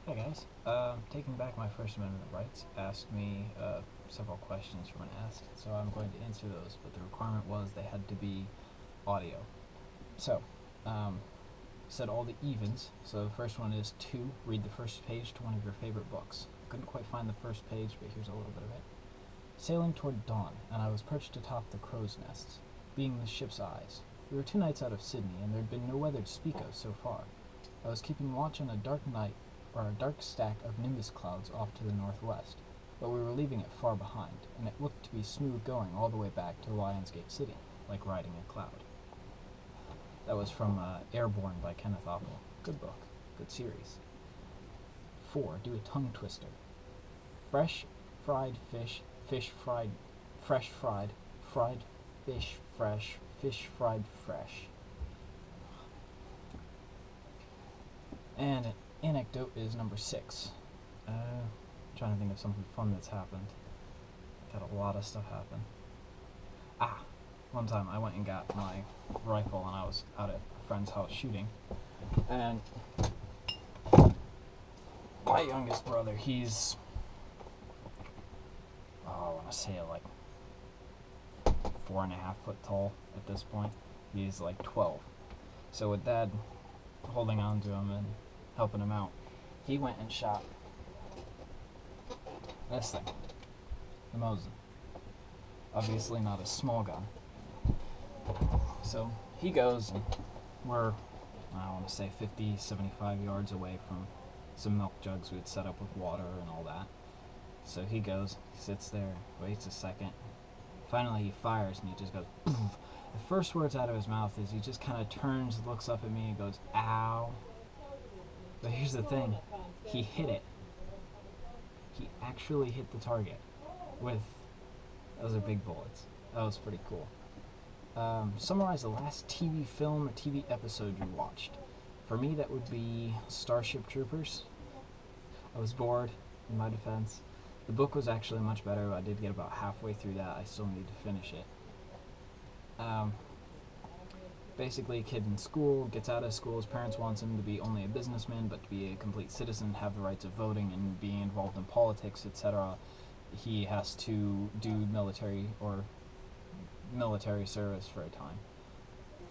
Hi guys. Taking back my First Amendment rights asked me several questions from an ask, so I'm going to answer those, but the requirement was they had to be audio. So, said all the evens. So the first one is 2, read the first page to one of your favorite books. Couldn't quite find the first page, but here's a little bit of it. Sailing toward dawn, and I was perched atop the crow's nests, being the ship's eyes. We were 2 nights out of Sydney, and there'd been no weather to speak of so far. I was keeping watch on a dark night, or a dark stack of nimbus clouds off to the northwest, but we were leaving it far behind, and it looked to be smooth going all the way back to Lionsgate City, like riding a cloud. That was from Airborne by Kenneth Apple. Good book. Good series. 4. Do a tongue twister. Fresh fried fish, fish fried, fresh fried, fried fish fresh, fish fried fresh. And an anecdote is number 6. Trying to think of something fun that's happened. Had a lot of stuff happen. One time I went and got my rifle and I was out at a friend's house shooting, and my youngest brother, he's, I want to say like 4.5 foot tall at this point. He's like 12. So with Dad holding on to him and helping him out, he went and shot this thing, the Mosin. Obviously not a small gun. So he goes, and we're, I want to say 50, 75 yards away from some milk jugs we'd set up with water and all that. So he goes, he sits there, waits a second. Finally he fires and he just goes, poof. The first words out of his mouth is he just kind of turns, looks up at me and goes, ow. But here's the thing, he hit it. He actually hit the target with, those are big bullets. That was pretty cool. Summarize the last TV film or TV episode you watched. For me, that would be Starship Troopers. I was bored, in my defense. The book was actually much better. I did get about halfway through that. I still need to finish it. Basically, a kid in school gets out of school. His parents wants him to be only a businessman, but to be a complete citizen, have the rights of voting and being involved in politics, etc. He has to do military service for a time.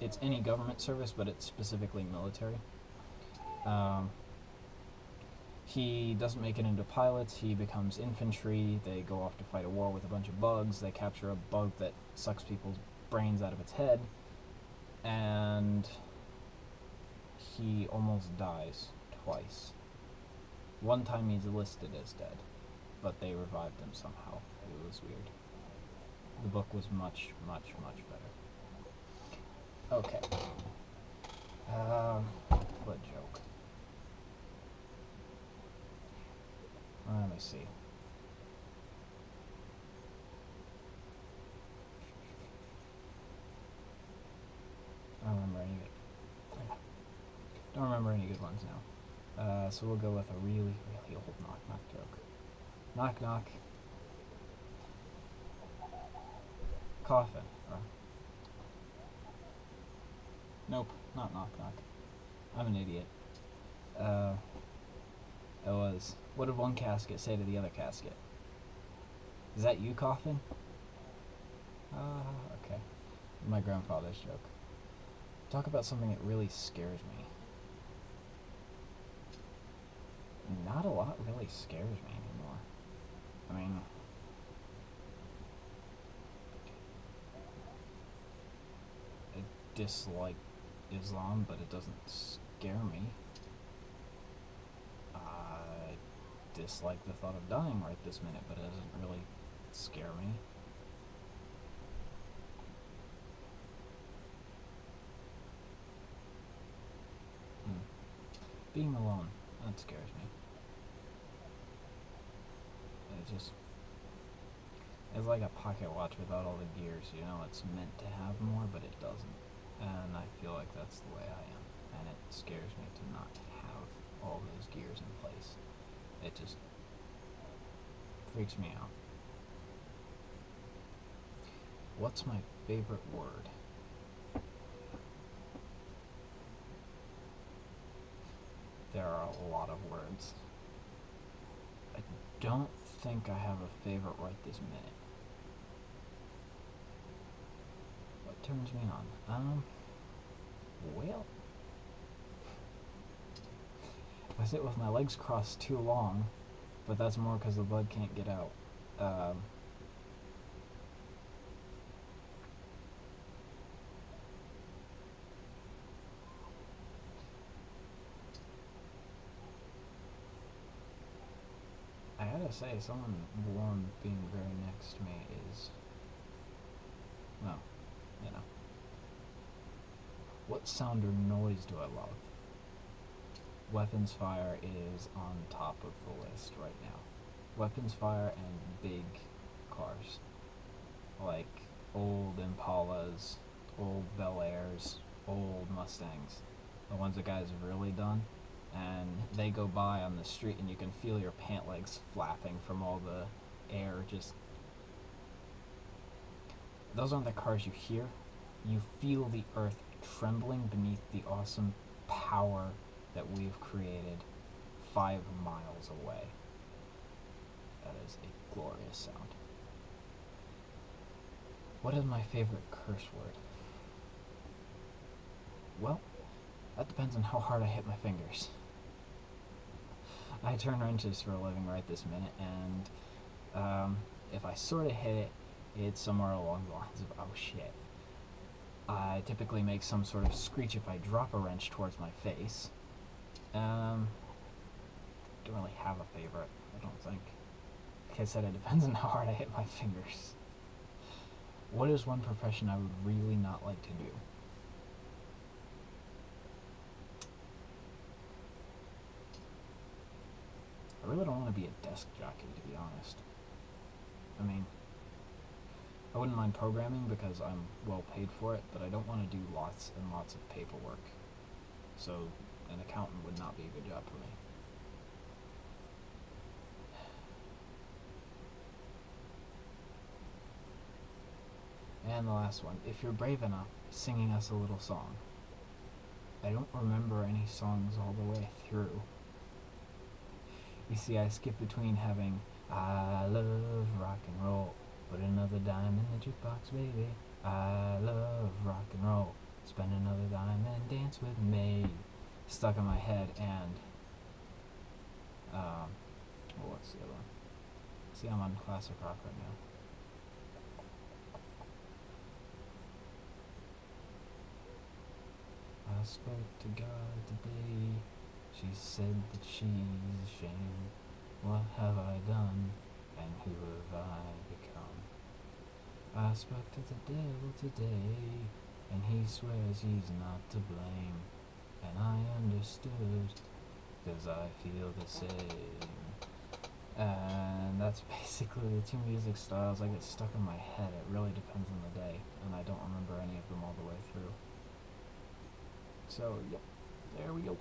It's any government service, but it's specifically military. He doesn't make it into pilots. He becomes infantry. They go off to fight a war with a bunch of bugs. They capture a bug that sucks people's brains out of its head, and he almost dies twice. One time he's listed as dead, but they revived him somehow. It was weird. The book was much, much, much better. Okay. What joke. Let me see. I don't remember any good ones now. So we'll go with a really, really old knock-knock joke. Knock-knock. Coffin. Nope, not knock-knock. I'm an idiot. It was, what did one casket say to the other casket? Is that you, coffin? Okay. My grandfather's joke. Talk about something that really scares me. Not a lot really scares me anymore. I mean, I dislike Islam, but it doesn't scare me. I dislike the thought of dying right this minute, but it doesn't really scare me. Being alone, that scares me. It's like a pocket watch without all the gears, you know, it's meant to have more, but it doesn't. And I feel like that's the way I am, and it scares me to not have all those gears in place. It just freaks me out. What's my favorite word? There are a lot of words. don't think I have a favorite right this minute. What turns me on? Well, if I sit with my legs crossed too long, but that's more because the blood can't get out. I gotta say, someone warm being very next to me is, well, you know. What sound or noise do I love? Weapons fire is on top of the list right now. Weapons fire and big cars. Like old Impalas, old Bel Airs, old Mustangs. The ones that guys have really done. And they go by on the street and you can feel your pant legs flapping from all the air. Just, those aren't the cars you hear. You feel the earth trembling beneath the awesome power that we've created 5 miles away. That is a glorious sound. What is my favorite curse word? Well, that depends on how hard I hit my fingers. I turn wrenches for a living right this minute, and if I sort of hit it, it's somewhere along the lines of, oh shit. I typically make some sort of screech if I drop a wrench towards my face. Don't really have a favorite, I don't think. Like I said, it depends on how hard I hit my fingers. What is one profession I would really not like to do? I really don't want to be a desk jockey, to be honest. I mean, I wouldn't mind programming because I'm well paid for it, but I don't want to do lots and lots of paperwork. So an accountant would not be a good job for me. And the last one, if you're brave enough, singing us a little song. I don't remember any songs all the way through. You see, I skip between having I love rock and roll, put another dime in the jukebox, baby. I love rock and roll, spend another dime and dance with me. Stuck in my head, and what's the other one? See, I'm on classic rock right now. I spoke to God today. She said that she's ashamed. What have I done? And who have I become? I spoke to the devil today, and he swears he's not to blame. And I understood, 'cause I feel the same. And that's basically the 2 music styles I get stuck in my head. It really depends on the day, and I don't remember any of them all the way through. So, yep, there we go.